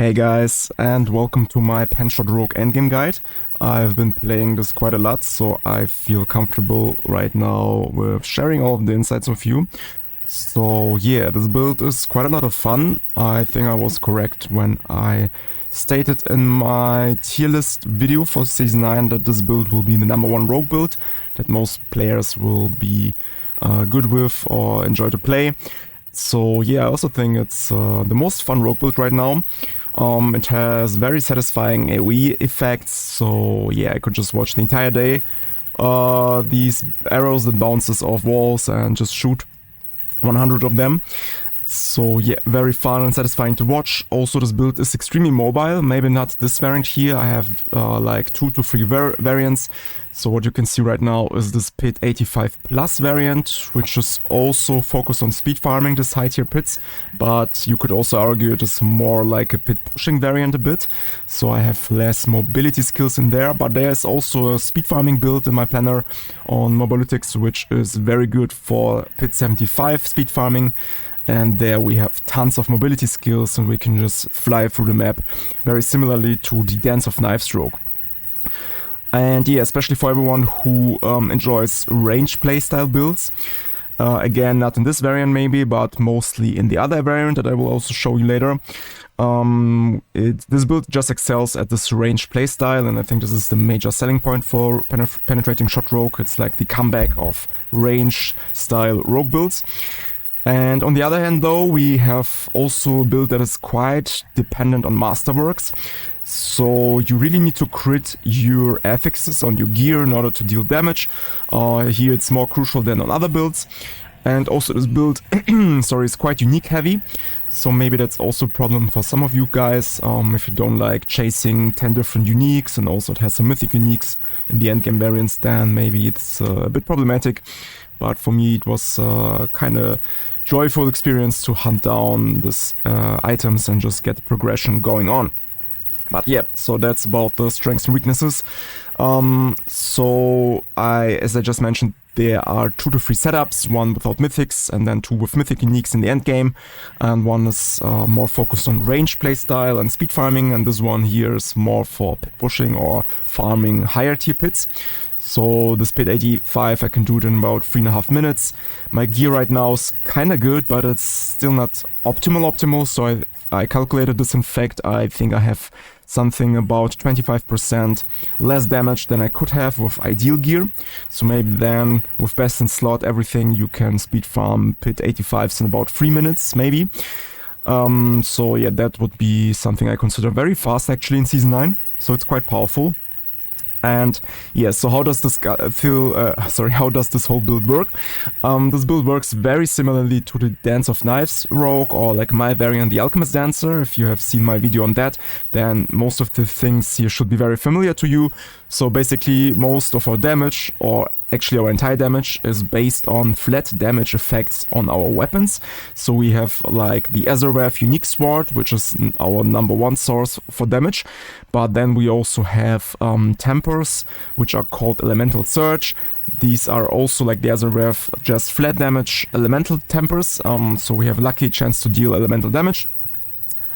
Hey guys, and welcome to my Penshot Rogue endgame guide. I've been playing this quite a lot, so I feel comfortable right now with sharing all of the insights with you. So yeah, this build is quite a lot of fun. I think I was correct when I stated in my tier list video for Season 9 that this build will be the #1 Rogue build that most players will be good with or enjoy to play. So yeah, I also think it's the most fun Rogue build right now. It has very satisfying AoE effects, so yeah, I could just watch the entire day these arrows that bounces off walls and just shoot 100 of them. So yeah, very fun and satisfying to watch. Also, this build is extremely mobile. Maybe not this variant here. I have like 2 to 3 variants. So what you can see right now is this pit 85 plus variant, which is also focused on speed farming this high tier pits. But you could also argue it is more like a pit pushing variant a bit. So I have less mobility skills in there. But there's also a speed farming build in my planner on Mobalytics, which is very good for pit 75 speed farming. And there we have tons of mobility skills and we can just fly through the map, very similarly to the Dance of Knives Rogue. And yeah, especially for everyone who enjoys range playstyle builds. Again, not in this variant maybe, but mostly in the other variant that I will also show you later. This build just excels at this range playstyle, and I think this is the major selling point for penetrating shot rogue. It's like the comeback of range style rogue builds. And on the other hand though, we have also a build that is quite dependent on masterworks. So you really need to crit your affixes on your gear in order to deal damage. Here it's more crucial than on other builds. And also this build is quite unique heavy. So maybe that's also a problem for some of you guys. If you don't like chasing 10 different uniques, and also it has some mythic uniques in the endgame variants, then maybe it's a bit problematic. But for me it was kind of joyful experience to hunt down these items and just get the progression going on. But yeah, so that's about the strengths and weaknesses. As I just mentioned, there are 2 to 3 setups, one without mythics and then 2 with mythic uniques in the end game. And one is more focused on range playstyle and speed farming, and this one here is more for pit pushing or farming higher tier pits. So this pit 85, I can do it in about 3.5 minutes. My gear right now is kind of good, but it's still not optimal. So I calculated this. In fact, I think I have something about 25% less damage than I could have with ideal gear. So maybe then with best in slot everything, you can speed farm pit 85s in about 3 minutes maybe. So yeah, that would be something I consider very fast actually in Season 9. So it's quite powerful. And yeah, so how does this how does this whole build work? This build works very similarly to the Dance of Knives Rogue, or like my variant, the Alchemist Dancer. If you have seen my video on that, then most of the things here should be very familiar to you. So basically most of our damage, or actually our entire damage, is based on flat damage effects on our weapons. So we have like the Azerwrath Unique Sword, which is our #1 source for damage. But then we also have tempers, which are called Elemental Surge. These are also like the Azerwrath, just flat damage elemental tempers. So we have lucky chance to deal elemental damage.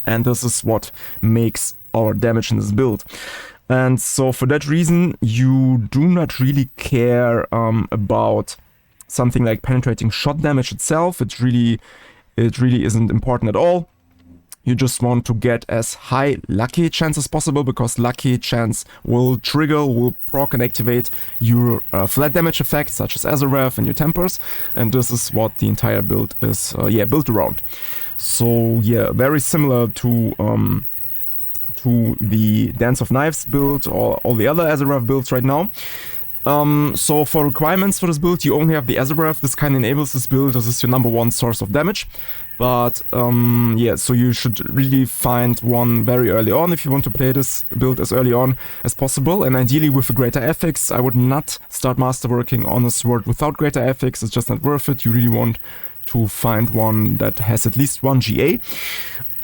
And this is what makes our damage in this build. And so for that reason, you do not really care about something like penetrating shot damage itself. It really isn't important at all. You just want to get as high lucky chance as possible, because lucky chance will proc and activate your flat damage effects, such as Azerwrath and your tempers. And this is what the entire build is built around. So yeah, very similar to the Dance of Knives build or all the other Azerwrath builds right now. So for requirements for this build, you only have the Azerwrath. This kind of enables this build. This is your #1 source of damage. But yeah, so you should really find one very early on if you want to play this build as early on as possible, and ideally with a greater affix. I would not start masterworking on a sword without greater affix. It's just not worth it. You really want to find one that has at least 1 GA.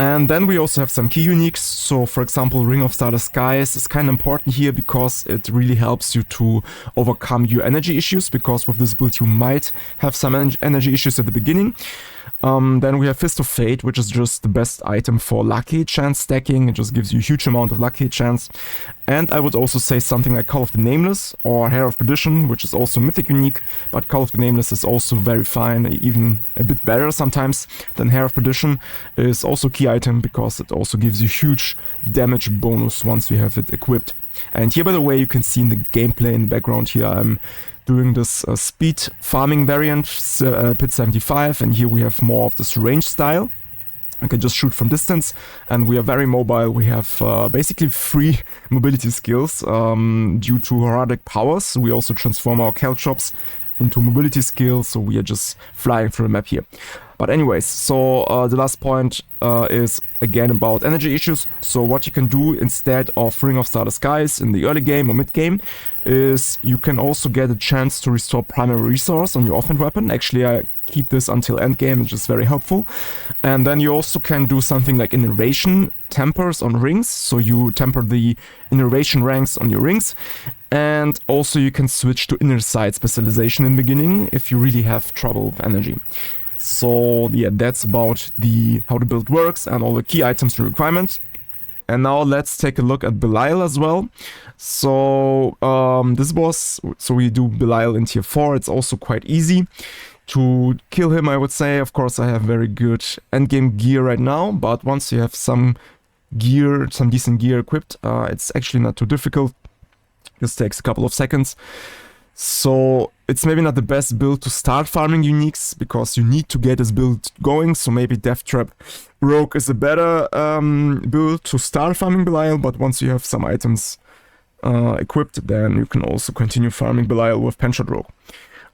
And then we also have some key uniques. So for example, Ring of Star Skies is kind of important here because it really helps you to overcome your energy issues, because with this build you might have some energy issues at the beginning. Then we have Fist of Fate, which is just the best item for lucky chance stacking. It just gives you a huge amount of lucky chance. And I would also say something like Call of the Nameless or Hair of Perdition, which is also mythic unique, but Call of the Nameless is also very fine, even a bit better sometimes than Hair of Perdition. Is also key item because it also gives you huge damage bonus once you have it equipped. And here, by the way, you can see in the gameplay in the background here, I'm doing this speed farming variant, Pit 75, and here we have more of this range style. I can just shoot from distance, and we are very mobile. We have basically free mobility skills due to Horadric Powers. We also transform our Caltrops into mobility skills, so we are just flying through the map here. But anyways, so the last point is again about energy issues. So what you can do instead of Ring of Star Skies in the early game or mid game is you can also get a chance to restore primary resource on your offhand weapon. Actually, I keep this until end game, which is very helpful. And then you also can do something like innervation tempers on rings. So you temper the innervation ranks on your rings. And also you can switch to inner sight specialization in the beginning if you really have trouble with energy. So yeah, that's about how the build works and all the key items and requirements. And now let's take a look at Belial as well. So so we do Belial in tier 4. It's also quite easy to kill him, I would say. Of course, I have very good endgame gear right now, but once you have some gear, some decent gear equipped, it's actually not too difficult. This takes a couple of seconds. So it's maybe not the best build to start farming uniques because you need to get this build going. So maybe Death Trap Rogue is a better build to start farming Belial, but once you have some items equipped, then you can also continue farming Belial with Penshot Rogue.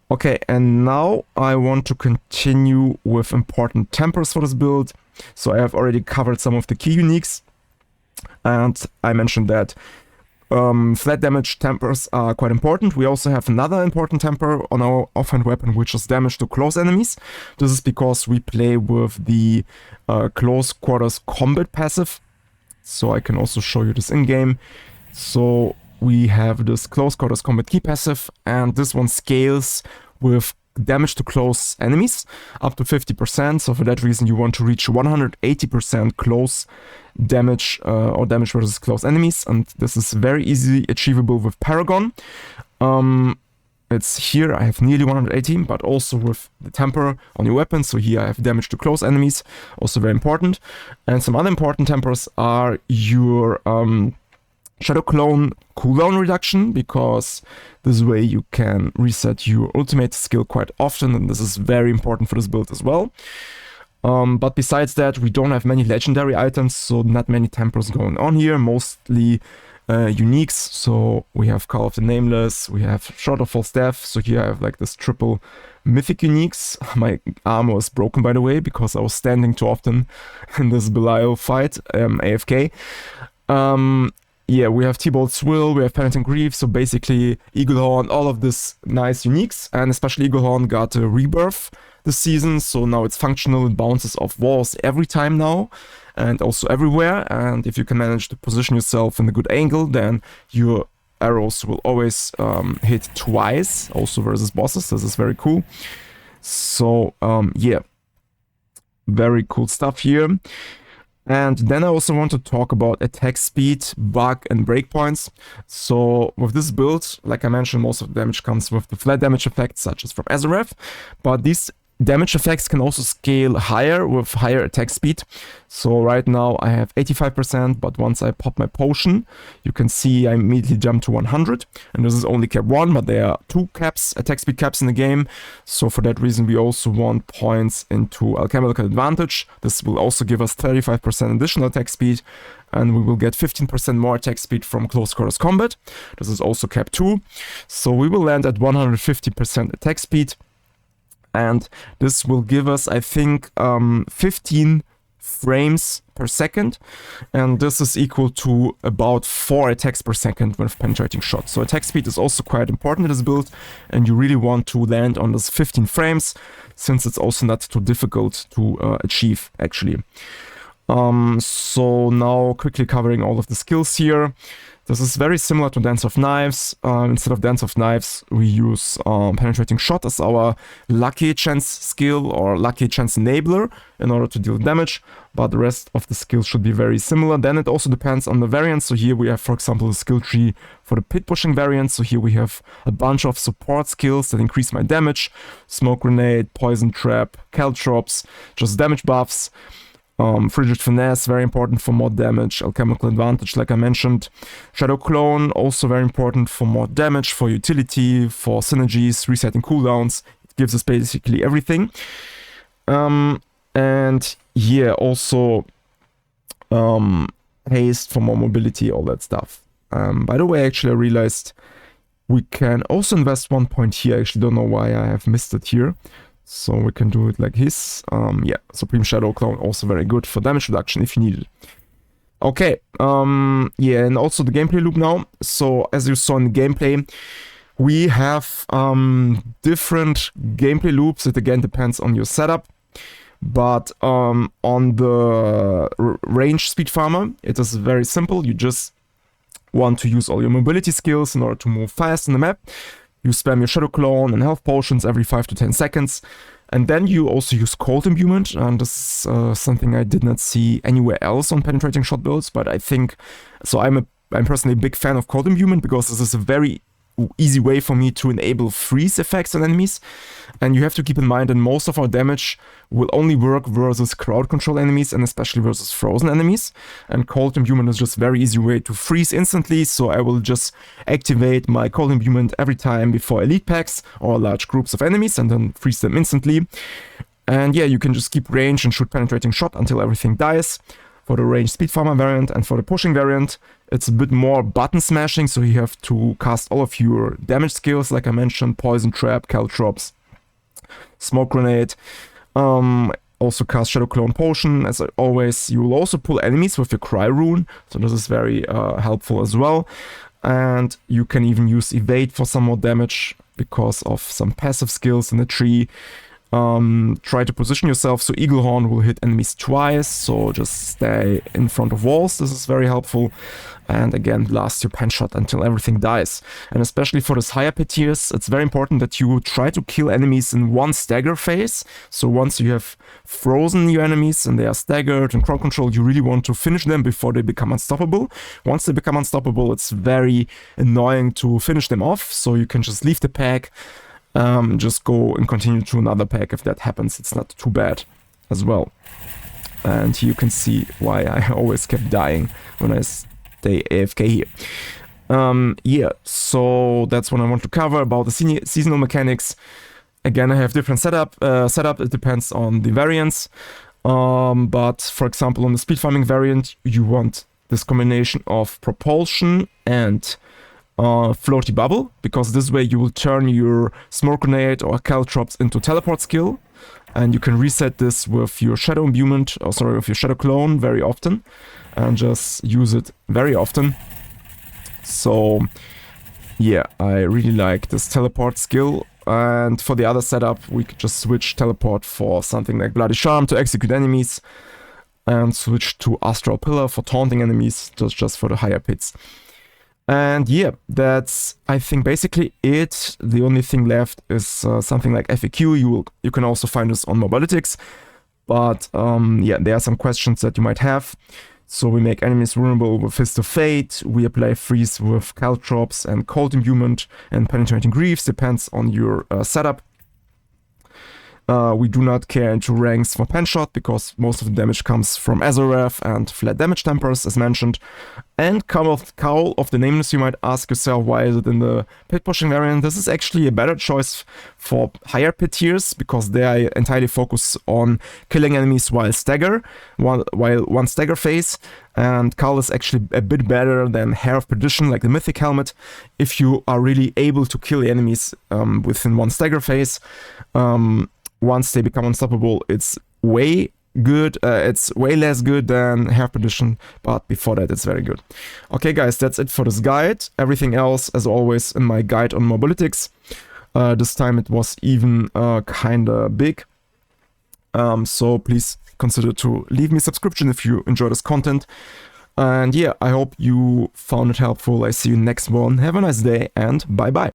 Okay, and now I want to continue with important tempers for this build. So I have already covered some of the key uniques, and I mentioned that flat damage tempers are quite important. We also have another important temper on our offhand weapon, which is damage to close enemies. This is because we play with the close quarters combat passive. So I can also show you this in-game. So we have this close quarters combat key passive, and this one scales with damage to close enemies up to 50%. So for that reason, you want to reach 180% close damage or damage versus close enemies, and this is very easily achievable with Paragon. It's here I have nearly 180, but also with the temper on your weapon. So here I have damage to close enemies, also very important. And some other important tempers are your Shadow Clone cooldown reduction, because this way you can reset your ultimate skill quite often, and this is very important for this build as well. But besides that, we don't have many legendary items, so not many tempers going on here, mostly uniques. So we have Call of the Nameless, we have Short of False Death, so here I have like this triple mythic uniques. My armor was broken, by the way, because I was standing too often in this Belial fight, AFK. Yeah, we have T-Bolt Swill, we have Penitent Grief, so basically Eaglehorn, all of this nice uniques, and especially Eaglehorn got a rebirth this season, so now it's functional, it bounces off walls every time now, and also everywhere, and if you can manage to position yourself in a good angle, then your arrows will always hit twice, also versus bosses. This is very cool. So yeah, very cool stuff here. And then I also want to talk about attack speed, bug, and breakpoints. So with this build, like I mentioned, most of the damage comes with the flat damage effects, such as from Azareth, but these damage effects can also scale higher with higher attack speed. So right now I have 85%, but once I pop my potion, you can see I immediately jump to 100. And this is only cap 1, but there are 2 caps, attack speed caps in the game. So for that reason, we also want points into Alchemical Advantage. This will also give us 35% additional attack speed, and we will get 15% more attack speed from close quarters combat. This is also cap 2. So we will land at 150% attack speed. And this will give us, I think, 15 frames per second. And this is equal to about 4 attacks per second with penetrating shots. So attack speed is also quite important in this build. And you really want to land on this 15 frames, since it's also not too difficult to achieve, actually. So now quickly covering all of the skills here. This is very similar to Dance of Knives. Instead of Dance of Knives, we use Penetrating Shot as our lucky chance skill or lucky chance enabler in order to deal damage, but the rest of the skills should be very similar. Then it also depends on the variant. So here we have, for example, the skill tree for the pit pushing variant. So here we have a bunch of support skills that increase my damage: Smoke Grenade, Poison Trap, Caltrops, just damage buffs. Frigid Finesse, very important for more damage. Alchemical Advantage, like I mentioned. Shadow Clone, also very important for more damage, for utility, for synergies, resetting cooldowns. It gives us basically everything. And yeah, also haste for more mobility, all that stuff. By the way, actually, I realized we can also invest 1 point here. I actually don't know why I have missed it here. So we can do it like this. Yeah, Supreme Shadow Clone, also very good for damage reduction if you need it. Okay, yeah, and also the gameplay loop now. So as you saw in the gameplay, we have different gameplay loops. It again depends on your setup. But on the range speed farmer, it is very simple. You just want to use all your mobility skills in order to move fast in the map. You spam your Shadow Clone and health potions every 5 to 10 seconds. And then you also use Cold Imbuement, and this is something I did not see anywhere else on Penetrating Shot builds, but I think, so I'm personally a big fan of Cold Imbuement because this is a very easy way for me to enable freeze effects on enemies. And you have to keep in mind that most of our damage will only work versus crowd control enemies and especially versus frozen enemies. And Cold Imbuement is just a very easy way to freeze instantly, so I will just activate my Cold Imbuement every time before elite packs or large groups of enemies and then freeze them instantly. And yeah, you can just keep range and shoot Penetrating Shot until everything dies. For the range speed farmer variant and for the pushing variant, it's a bit more button smashing, so you have to cast all of your damage skills, like I mentioned: Poison Trap, Caltrops, Smoke Grenade. Also cast Shadow Clone Potion. As always, you will also pull enemies with your Cry Rune, so this is very helpful as well. And you can even use Evade for some more damage because of some passive skills in the tree. Try to position yourself so Eaglehorn will hit enemies twice, so just stay in front of walls. This is very helpful. And again, blast your Penshot until everything dies. And especially for this higher pit tiers, it's very important that you try to kill enemies in one stagger phase. So once you have frozen your enemies and they are staggered and crowd controlled, you really want to finish them before they become unstoppable. Once they become unstoppable, it's very annoying to finish them off, so you can just leave the pack. Just go and continue to another pack if that happens. It's not too bad as well. And here you can see why I always kept dying when I stay AFK here. Yeah, so that's what I want to cover about the seasonal mechanics. Again, I have different setup. It depends on the variants. But for example, on the speed farming variant, you want this combination of propulsion and floaty bubble, because this way you will turn your Smoke Grenade or Caltrops into teleport skill, and you can reset this with your Shadow Imbuement, with your Shadow Clone very often, and just use it very often. So yeah, I really like this teleport skill. And for the other setup, we could just switch teleport for something like Bloody Charm to execute enemies, and switch to Astral Pillar for taunting enemies, just for the higher pits. And yeah, that's, I think, basically it. The only thing left is something like FAQ. You can also find this on Mobalytics. But yeah, there are some questions that you might have. So we make enemies vulnerable with Fist of Fate. We apply freeze with Caltrops and Cold Imbuement and Penetrating Greaves. Depends on your setup. We do not care into ranks for Penshot because most of the damage comes from Azoreth and flat damage tempers, as mentioned. And Cowl of the Nameless, you might ask yourself, why is it in the pit pushing variant? This is actually a better choice for higher pit tiers because they are entirely focused on killing enemies while one stagger phase. And Cowl is actually a bit better than Hair of Perdition, like the Mythic Helmet, if you are really able to kill the enemies within one stagger phase. Once they become unstoppable, it's way good. It's way less good than Hair of Perdition, but before that, it's very good. Okay, guys, that's it for this guide. Everything else, as always, in my guide on Mobalytics. This time it was even kinda big. So please consider to leave me a subscription if you enjoy this content. And yeah, I hope you found it helpful. I see you next one. Have a nice day and bye bye.